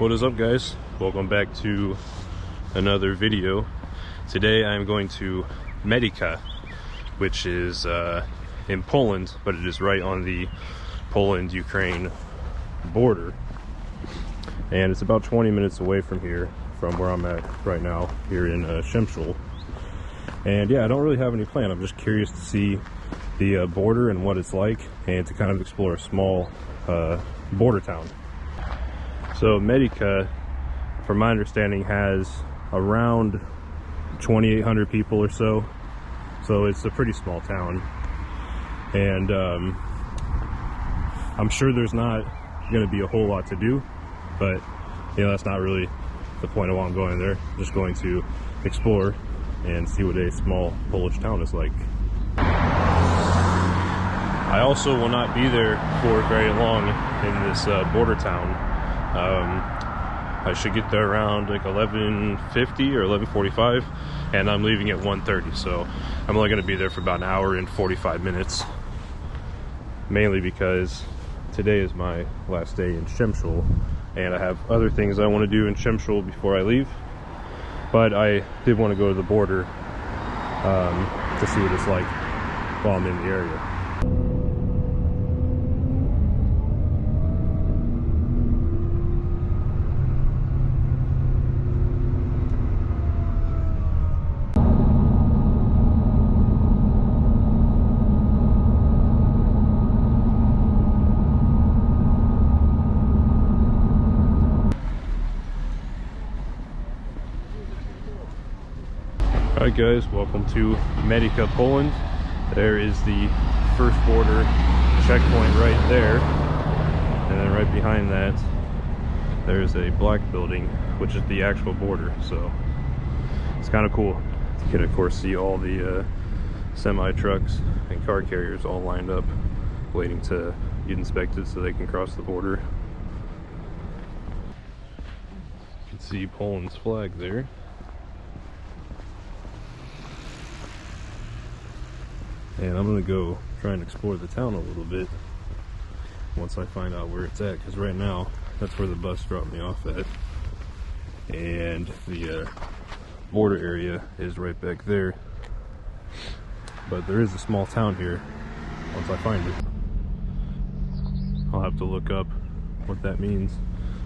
What is up, guys? Welcome back to another video. Today I'm going to Medyka, which is in Poland, but it is right on the Poland-Ukraine border, and it's about 20 minutes away from here, from where I'm at right now here in Przemysl. And yeah, I don't really have any plan. I'm just curious to see the border and what it's like, and to kind of explore a small border town. So Medyka, from my understanding, has around 2,800 people or so. So it's a pretty small town. And I'm sure there's not going to be a whole lot to do, but you know, that's not really the point of why I'm going there. I'm just going to explore and see what a small Polish town is like. I also will not be there for very long in this border town. I should get there around like 11:50 or 11:45, and I'm leaving at 1:30, so I'm only going to be there for about an hour and 45 minutes, mainly because today is my last day in Przemysl, and I have other things I want to do in Przemysl before I leave. But I did want to go to the border to see what it's like while I'm in the area. Alright guys, welcome to Medyka, Poland. There is the first border checkpoint right there, and then right behind that there's a black building, which is the actual border. So it's kind of cool. You can of course see all the semi-trucks and car carriers all lined up waiting to get inspected so they can cross the border. You can see Poland's flag there. And I'm gonna go try and explore the town a little bit once I find out where it's at, because right now that's where the bus dropped me off at, and the border area is right back there. But there is a small town here once I find it. I'll have to look up what that means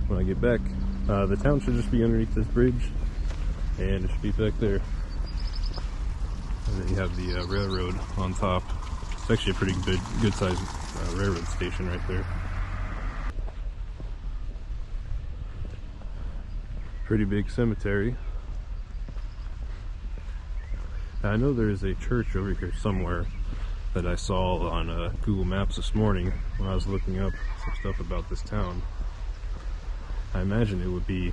when I get back. The town should just be underneath this bridge, and it should be back there. And then you have the railroad on top. It's actually a pretty good sized railroad station right there. Pretty big cemetery. Now, I know there is a church over here somewhere that I saw on Google Maps this morning when I was looking up some stuff about this town. I imagine it would be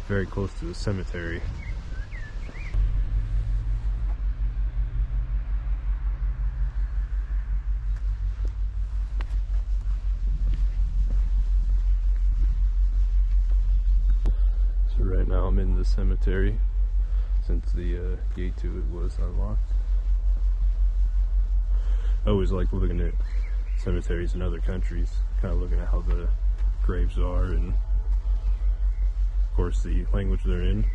very close to the cemetery. Right now I'm in the cemetery since the gate to it was unlocked. I always like looking at cemeteries in other countries, kind of looking at how the graves are and of course the language they're in.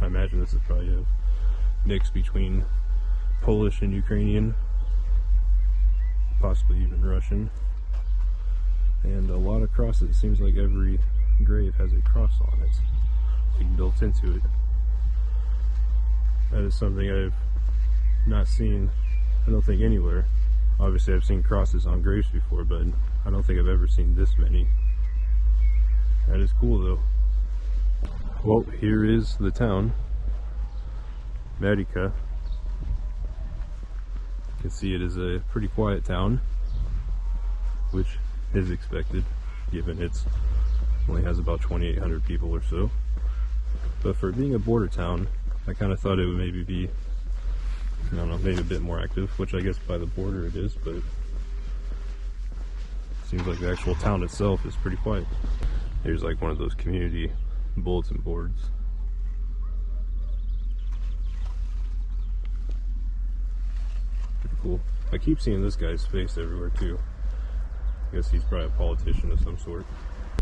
I imagine this is probably a mix between Polish and Ukrainian, possibly even Russian, and a lot of crosses. It seems like every grave has a cross on it built into it. That is something I've not seen, I don't think, anywhere. Obviously I've seen crosses on graves before, but I don't think I've ever seen this many. That is cool though. Well, here is the town, Medyka. You can see it is a pretty quiet town, which is expected given it's only has about 2,800 people or so. But for being a border town, I kind of thought it would maybe be, I don't know, maybe a bit more active, which I guess by the border it is, but it seems like the actual town itself is pretty quiet. Here's like one of those community bulletin boards. Pretty cool. I keep seeing this guy's face everywhere too. I guess he's probably a politician of some sort.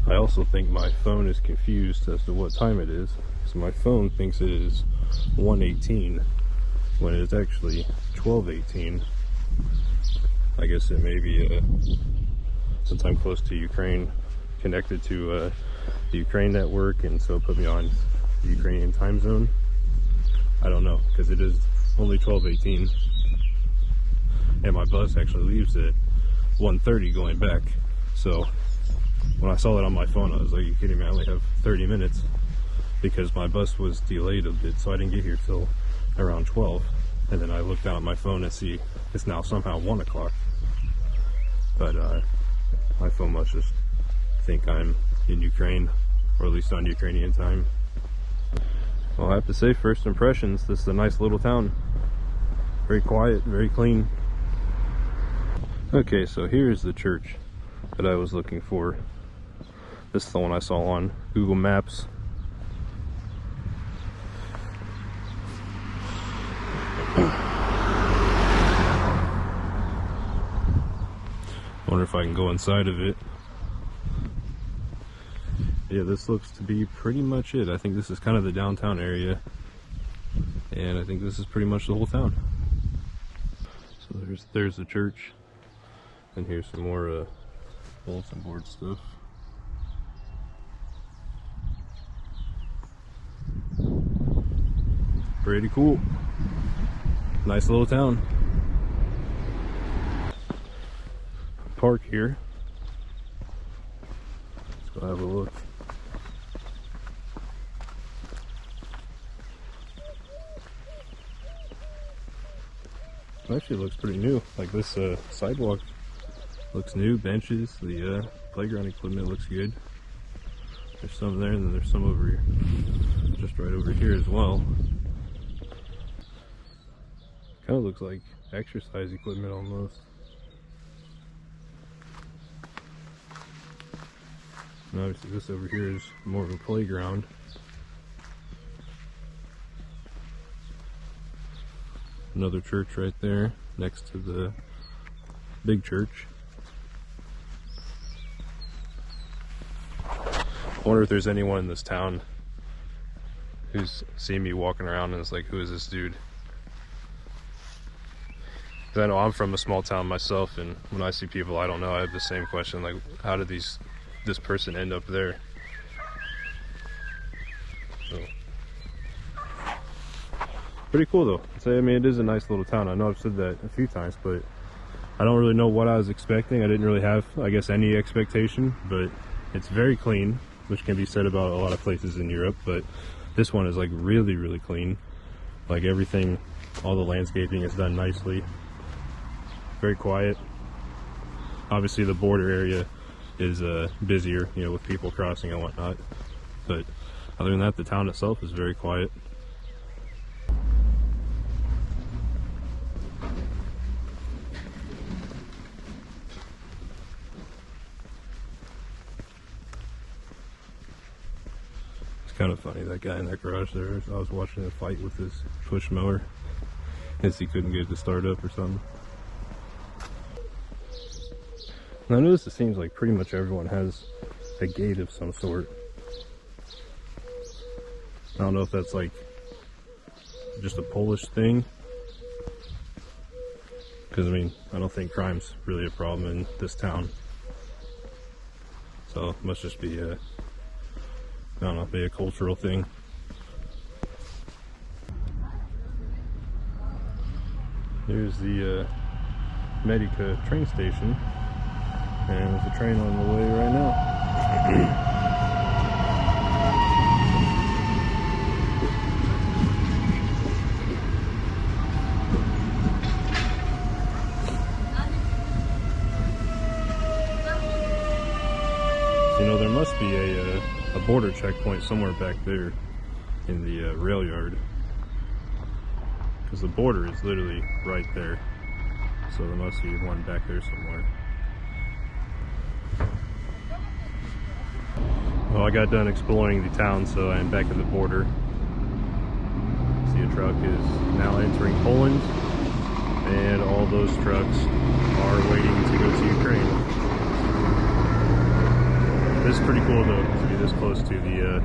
I also think my phone is confused as to what time it is. So my phone thinks it is 1:18 when it's actually 12:18. I guess it may be since I'm close to Ukraine, connected to the Ukraine network, and so put me on the Ukrainian time zone. I don't know, because it is only 12:18, and my bus actually leaves at 1:30 going back. So when I saw that on my phone, I was like, you kidding me? I only have 30 minutes because my bus was delayed a bit, so I didn't get here till around 12. And then I looked down at my phone and see it's now somehow 1 o'clock. But my phone must just think I'm in Ukraine, or at least on Ukrainian time. Well, I have to say, first impressions, this is a nice little town. Very quiet, very clean. Okay, so here's the church that I was looking for. This is the one I saw on Google Maps. I wonder if I can go inside of it. Yeah, this looks to be pretty much it. I think this is kind of the downtown area, and I think this is pretty much the whole town. So there's the church, and here's some more bulletin board stuff. Pretty cool. Nice little town. Park here. Let's go have a look. It actually looks pretty new. Like this sidewalk looks new. Benches, the playground equipment looks good. There's some there, and then there's some over here, just right over here as well. Kind of looks like exercise equipment almost. And obviously this over here is more of a playground. Another church right there next to the big church. I wonder if there's anyone in this town who's seen me walking around and is like, who is this dude? Because I know I'm from a small town myself, and when I see people I don't know, I have the same question, like, how did this person end up there? So, pretty cool though. I mean, it is a nice little town. I know I've said that a few times, but I don't really know what I was expecting. I didn't really have, I guess, any expectation, but it's very clean, which can be said about a lot of places in Europe, but this one is like really, really clean. Like everything, all the landscaping is done nicely. Very quiet. Obviously the border area is busier, you know, with people crossing and whatnot, but other than that, the town itself is very quiet. It's kind of funny, that guy in that garage there, I was watching a fight with his push mower as he couldn't get it to start up or something. And I notice it seems like pretty much everyone has a gate of some sort. I don't know if that's like just a Polish thing, because I mean, I don't think crime's really a problem in this town. So it must just be a, I don't know, maybe a cultural thing. Here's the Medyka train station, and there's a train on the way right now. You know, there must be a border checkpoint somewhere back there in the rail yard, because the border is literally right there, so there must be one back there somewhere. Well, I got done exploring the town, so I'm back at the border. See, a truck is now entering Poland, and all those trucks are waiting to go to Ukraine. This is pretty cool though, to be this close to the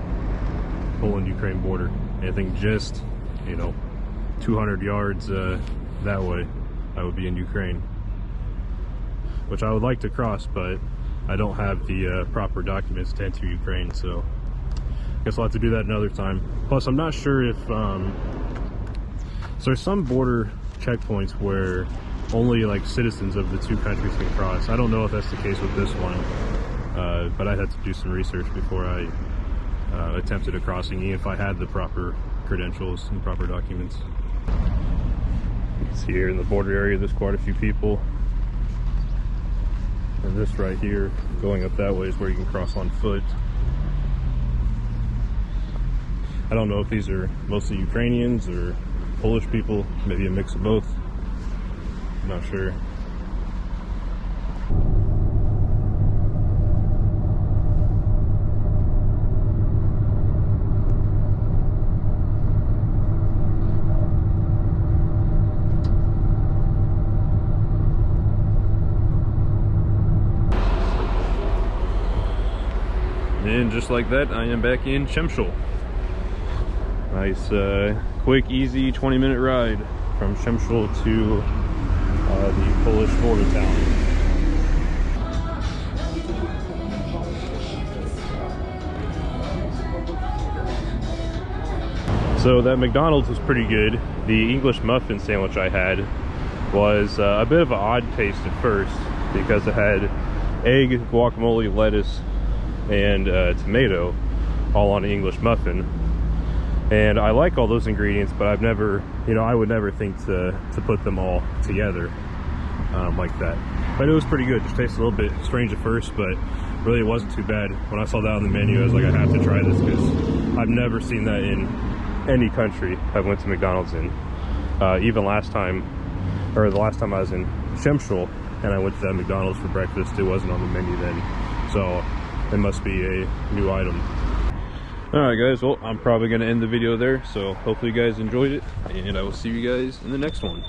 Poland-Ukraine border. I think just, you know, 200 yards that way, I would be in Ukraine, which I would like to cross, but I don't have the proper documents to enter Ukraine, so I guess I'll have to do that another time. Plus, I'm not sure if so there's some border checkpoints where only like citizens of the two countries can cross. I don't know if that's the case with this one, but I'd have to do some research before I attempted a crossing, even if I had the proper credentials and proper documents. You can see here in the border area, there's quite a few people. And this right here, going up that way, is where you can cross on foot. I don't know if these are mostly Ukrainians or Polish people, maybe a mix of both. I'm not sure. And just like that, I am back in Przemysl. Nice, quick, easy 20-minute ride from Przemysl to the Polish border town. So that McDonald's was pretty good. The English muffin sandwich I had was a bit of an odd taste at first because it had egg, guacamole, lettuce, and tomato all on an English muffin, and I like all those ingredients, but I've never, you know, I would never think to put them all together like that. But it was pretty good. Just tasted a little bit strange at first, but really it wasn't too bad. When I saw that on the menu, I was like, I have to try this because I've never seen that in any country I went to McDonald's in. Even last time, or the last time I was in Przemysl and I went to that McDonald's for breakfast, it wasn't on the menu then, so it must be a new item. Alright guys, well, I'm probably going to end the video there, so hopefully you guys enjoyed it, and I will see you guys in the next one.